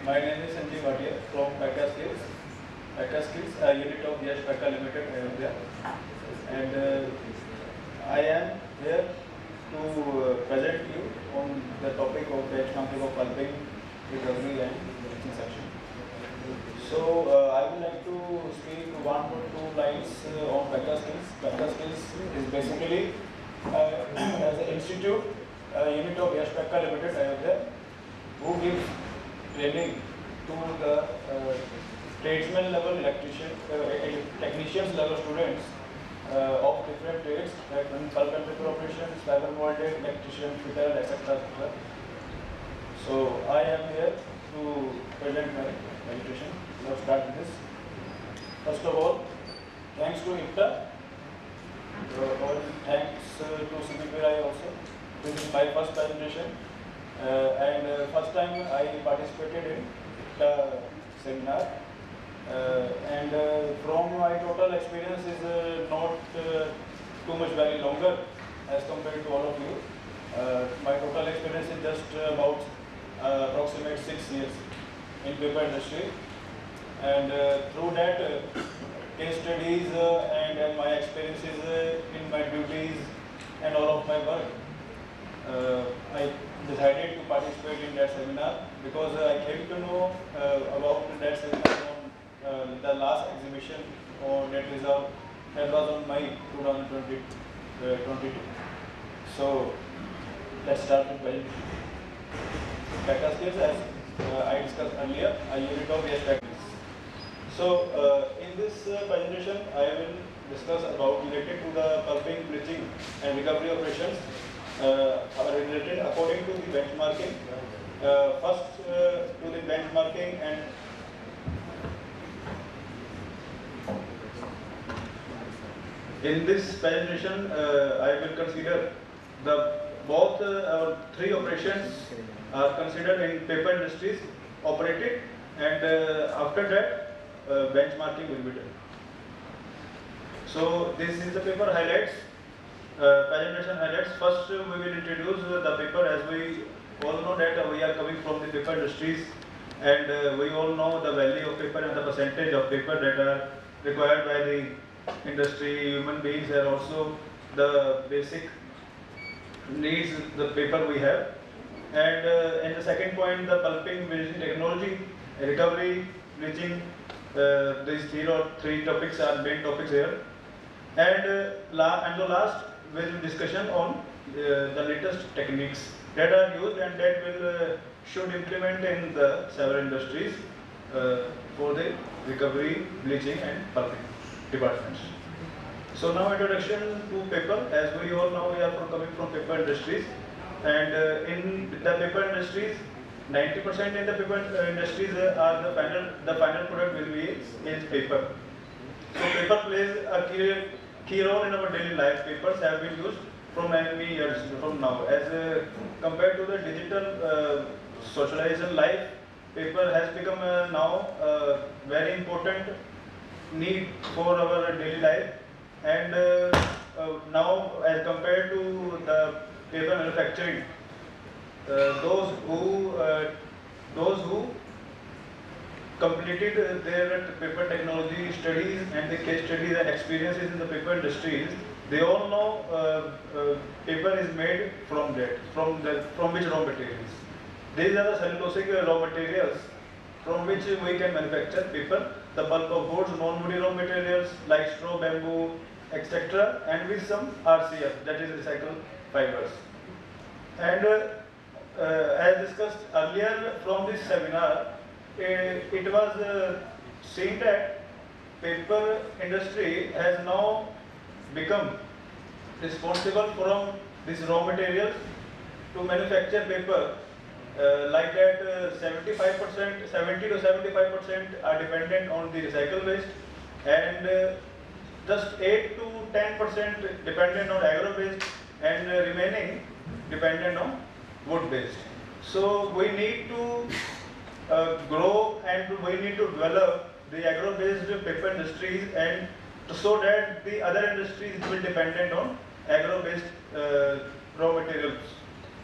My name is Sanjeev Bhatia from Bhatia Skills. Bhatia Skills, a unit of Yash Bhatia Limited, Ayodhya. And I am here to present you on the topic of benchmarking of pulping, recovery and mixing section. So I would like to speak one or two lines on Bhatia Skills. Bhatia Skills is basically as an institute, a unit of Yash Bhatia Limited, Ayodhya, who gives training to the tradesman level electrician, technicians level students of different trades like pulp and paper operations, fiber molded, electrician, fitter, etc. So I am here to present my presentation. Let's start with this. First of all, thanks to IPTA, all thanks to CPPI also. This is my first presentation. First time I participated in the seminar, from my total experience is not too much very longer as compared to all of you. My total experience is just about approximate 6 years in paper industry, and through that case studies and my experiences in my duties and all of my work, I decided to participate in that seminar because I came to know about that seminar on the last exhibition on net reserve that was on May 2022. So let's start with presentation. Bhatia Skills, as I discussed earlier, a unit of Yash Practice. So in this presentation, I will discuss about related to the pulping, bleaching and recovery operations are related according to the benchmarking. First to the benchmarking, and in this presentation I will consider the both three operations are considered in paper industries operated, and after that benchmarking will be done. So this is the paper highlights. Presentation highlights. First, we will introduce the paper, as we all know that we are coming from the paper industries, and we all know the value of paper and the percentage of paper that are required by the industry. Human beings are also the basic needs the paper we have. And in the second point, the pulping, bleaching technology, recovery, bleaching. These three topics are main topics here. And the last will discussion on the latest techniques that are used and that will should implement in the several industries for the recovery, bleaching and pulping departments. So now introduction to paper. As we all know, we are coming from paper industries, and in the paper industries, 90% in the paper industries are the final product will be is paper. So paper plays a key role in our daily life. Papers have been used from many years from now. As compared to the digital socialization life, paper has become now very important need for our daily life. And now, as compared to the paper manufacturing, those who completed their paper technology studies and the case studies and experiences in the paper industries, they all know paper is made from that, from which raw materials. These are the cellulosic raw materials from which we can manufacture paper. The bulk of goods, non-woody raw materials like straw, bamboo, etc., and with some RCF, that is recycled fibers. And as discussed earlier from this seminar, it was seen that paper industry has now become responsible from these raw materials to manufacture paper. Like that, 70 to 75% are dependent on the recycle waste, and just 8 to 10% dependent on agro waste, and remaining dependent on wood based. So we need to grow and we need to develop the agro based paper industries, and so that the other industries will dependent on agro based raw materials.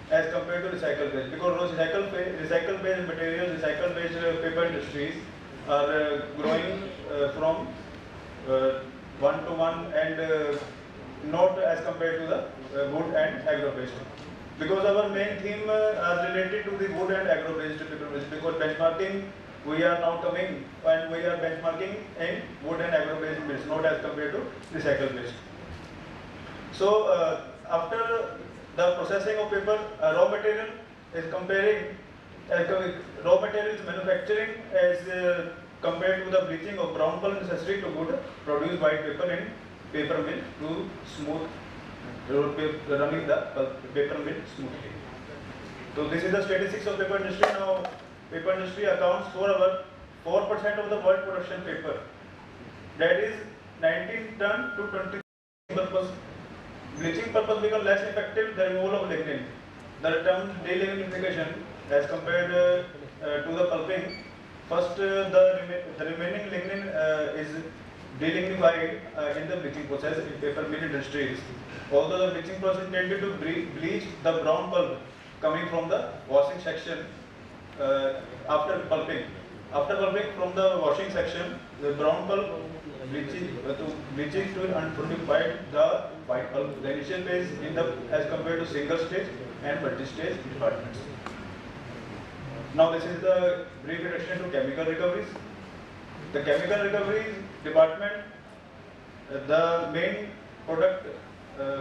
as compared to recycle based, because recycle based materials, recycle based paper industries are growing from one to one and not as compared to the wood and agro based. Because our main theme are related to the wood and agro based paper based, because benchmarking we are now coming and we are benchmarking in wood and agro based mills, not as compared to recycle based. So after the processing of paper, raw material is comparing raw material is manufacturing as compared to the bleaching of brown pulp necessary to good produce white paper in paper mill to smooth running the paper mill smoothly. So this is the statistics of paper industry. Now paper industry accounts for our 4% of the world production paper. That is 19 ton to 20 purpose. Bleaching purpose become less effective the removal of lignin. The term delignification as compared to the pulping. First, the remaining lignin is delignified in the bleaching process in paper mill industries. Although the bleaching process tended to bleach the brown pulp coming from the washing section after pulping. After pulping from the washing section, the brown pulp bleaching to unpurified the white pulp. The initial phase in the as compared to single stage and multi-stage departments. Now this is the brief introduction to chemical recoveries. The chemical recovery department, the main product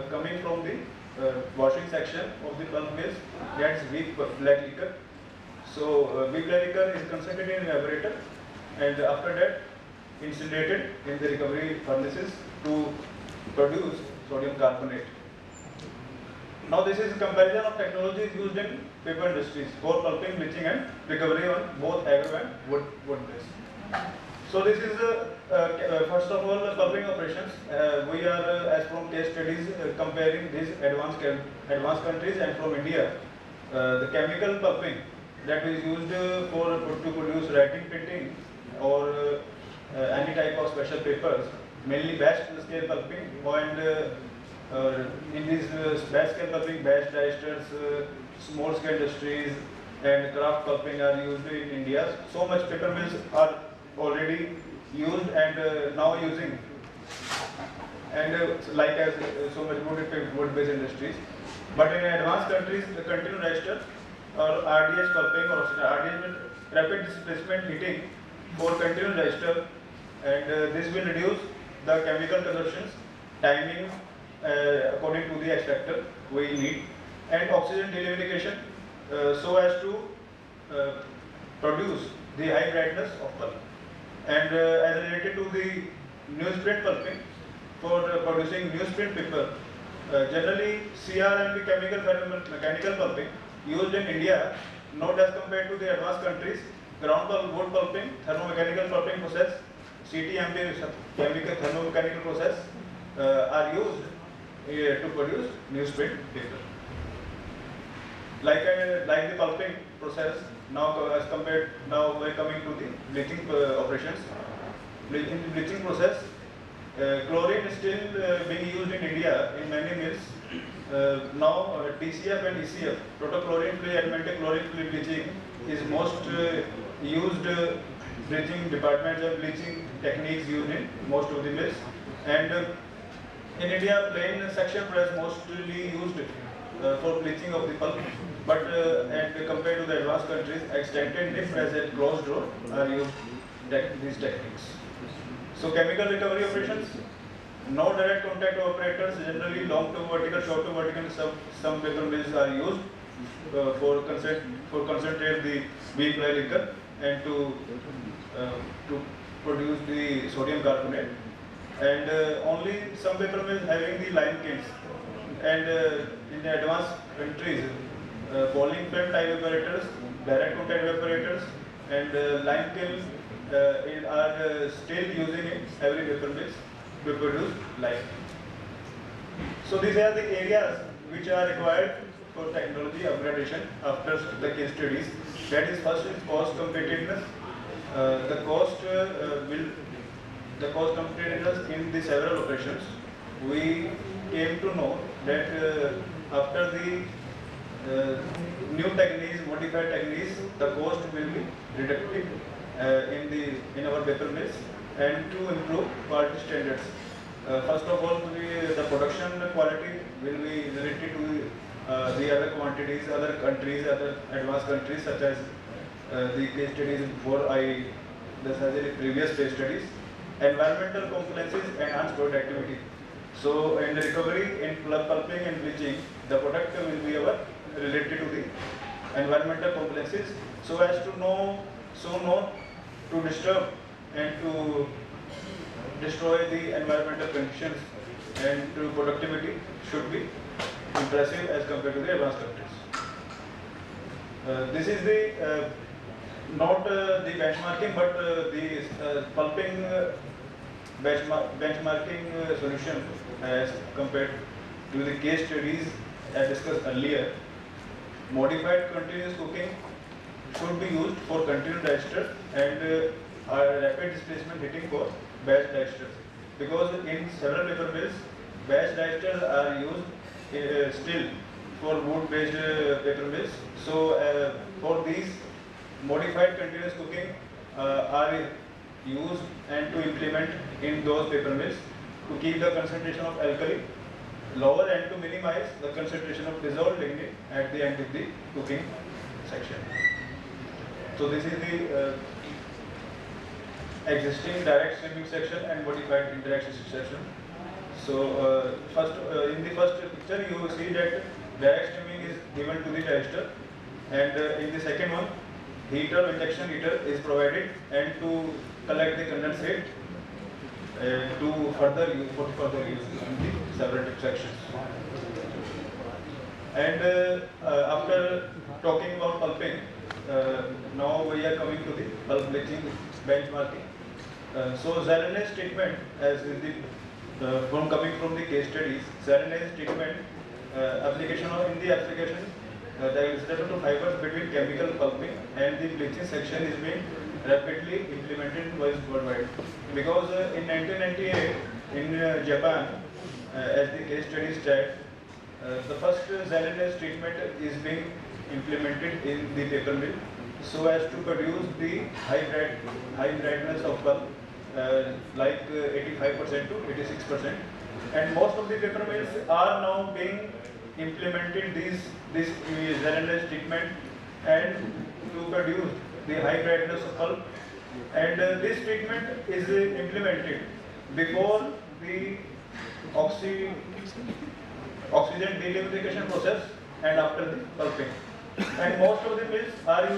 coming from the washing section of the pulp mills, that's weak black liquor. So weak black liquor is concentrated in evaporator, and after that incinerated in the recovery furnaces to produce sodium carbonate. Now this is comparison of technologies used in paper industries for pulping, bleaching and recovery on both agro and wood base. So this is first of all pulping operations. We are as from case studies comparing these advanced countries and from India. The chemical pulping that is used to produce writing, printing or any type of special papers, mainly batch scale pulping, and in these batch scale pulping, batch digesters, small scale industries and craft pulping are used in India. So much paper mills are already used and now using, and like as so much wood based industries. But in advanced countries, the continuous digester or RDS pulping or RDS means rapid displacement heating for continuous digester, and this will reduce the chemical consumptions, timing according to the extractor we need, and oxygen delignification so as to produce the high brightness of pulp. And as related to the newsprint pulping, for producing newsprint paper, generally CR and the mechanical pulping used in India, not as compared to the advanced countries. Ground pulp, wood pulping, thermomechanical pulping process, CTMP, chemical thermomechanical process are used to produce newsprint paper. Like the pulping process, now as compared, now we're coming to the bleaching operations. In the bleaching process, chlorine is still being used in India in many mills. Now TCF and ECF, protochlorine free aromatic chlorine free bleaching, is most used bleaching departments and bleaching techniques used in most of the mills. And in India, plain section press mostly used for bleaching of the pulp. But and compared to the advanced countries, extended nib press and closed drawer are used these techniques. So chemical recovery operations, no direct contact operators, generally long to vertical, short to vertical. Some paper mills are used for concentrate the weak black liquor and to produce the sodium carbonate. And only some paper mills having the lime kilns. And in the advanced countries, falling film type evaporators, direct contact evaporators, and lime kiln are still using in every paper mills to produce lime. So these are the areas which are required for technology upgradation after the case studies. That is, first is cost competitiveness. The cost competitiveness in the several operations. We came to know that after the uh, new techniques, modified techniques, the cost will be reduced in our paper mills, and to improve quality standards. First of all, the production quality will be related to the other quantities, other countries, other advanced countries, such as the case studies before I discussed in previous case studies. Environmental compliances enhance productivity. So, in the recovery, in pulping and bleaching, the product will be related to the environmental compliances, so as to not to disturb and to destroy the environmental conditions, and to productivity should be impressive as compared to the advanced countries. This is the not the benchmarking, but the pulping benchmarking solution as compared to the case studies as discussed earlier. Modified continuous cooking should be used for continued digester, and rapid displacement heating for batch digesters, because in several paper mills batch digesters are used still for wood based paper mills. So for these, modified continuous cooking are used and to implement in those paper mills to keep the concentration of alkali lower and to minimize the concentration of dissolved lignin at the end of the cooking section. So this is the existing direct streaming section and modified indirect section. So in the first picture you see that direct streaming is given to the digester, and in the second one, heater, injection heater is provided and to collect the condensate to further use in the several sections. And after talking about pulping, now we are coming to the pulp bleaching benchmarking. So Zelena's treatment, as is the from coming from the case studies, Zelena's treatment application in the application, the incident of fibers between chemical pulping and the bleaching section is being rapidly implemented worldwide, because in 1998 in Japan, as the case study said, the first Zelena's treatment is being implemented in the paper mill, so as to produce the high brightness of pulp, like 85% to 86%, and most of the paper mills are now being implemented this Zelena's treatment and to produce the high brightness of pulp, and this treatment is implemented before the oxygen deliquification process and after the pulping. And most of the mills are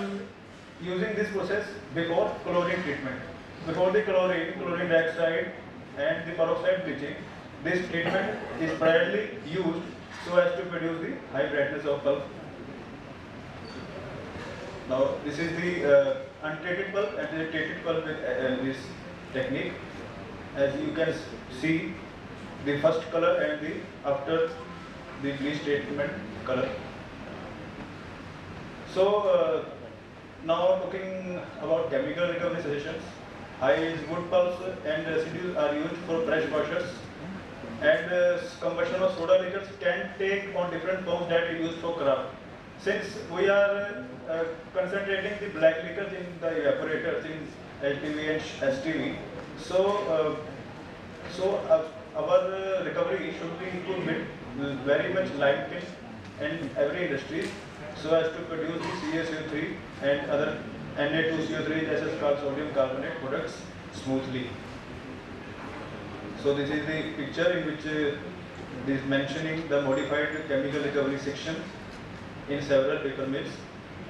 using this process before chlorine treatment. Before the chlorine dioxide and the peroxide bleaching, this treatment is primarily used so as to produce the high brightness of pulp. Now this is the untreated pulp and the treated pulp with this technique. As you can see, the first color and the after the bleach treatment color. So now talking about chemical recovery suggestions. High wood pulps and residues are used for fresh washers, and combustion of soda liquors can take on different forms that are used for craft. Since we are concentrating the black liquors in the evaporators in LTV and STV, so our recovery should be include with very much limestone in every industry, so as to produce the CaCO3 and other Na2CO3 as is called sodium carbonate products smoothly. So this is the picture in which is mentioning the modified chemical recovery section in several paper mills,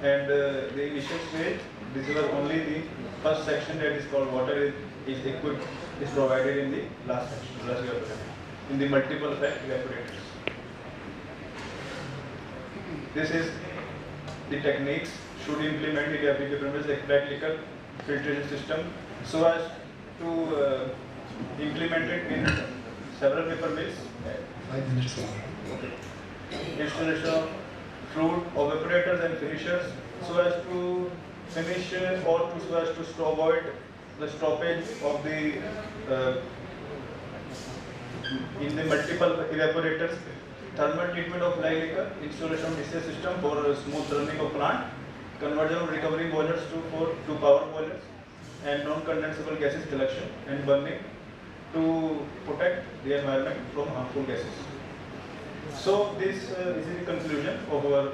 and the initial stage, this was only the first section, that is called water is equipped, is provided in the last section, in the multiple effect evaporators. This is the techniques should implement in every paper mill, extract liquor filtration system, so as to implement it in several paper mills. 5 minutes. Installation of fruit evaporators and finishers, so as to finish or so as to avoid the stoppage of the in the multiple evaporators thermal treatment of fly liquor, installation of discharge system for smooth running of plant, conversion of recovery boilers to power boilers, and non-condensable gases collection and burning to protect the environment from harmful gases. So this is the conclusion of our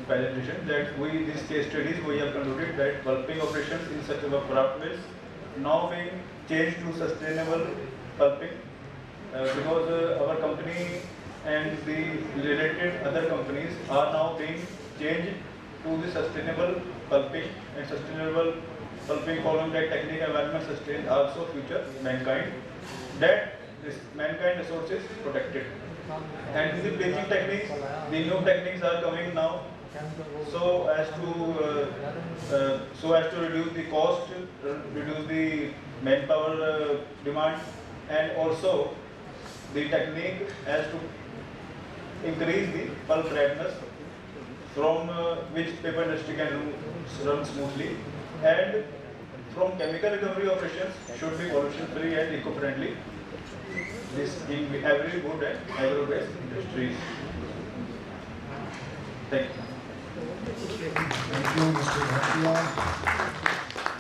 presentation, that these case studies we have concluded that pulping operations in such a craft mills now being changed to sustainable pulping because our company and the related other companies are now being changed to the sustainable pulping, and sustainable pulping following that technique environment sustained also future mankind, that this mankind resources protected. And in the bleaching techniques, the new techniques are coming now, so as to reduce the cost, reduce the manpower demand, and also the technique as to increase the pulp ripeness, from which paper industry can run smoothly, and from chemical recovery operations should be pollution free and eco-friendly. This in every wood and agro-based industries. Thank you. Thank you, Mr. Bhatia.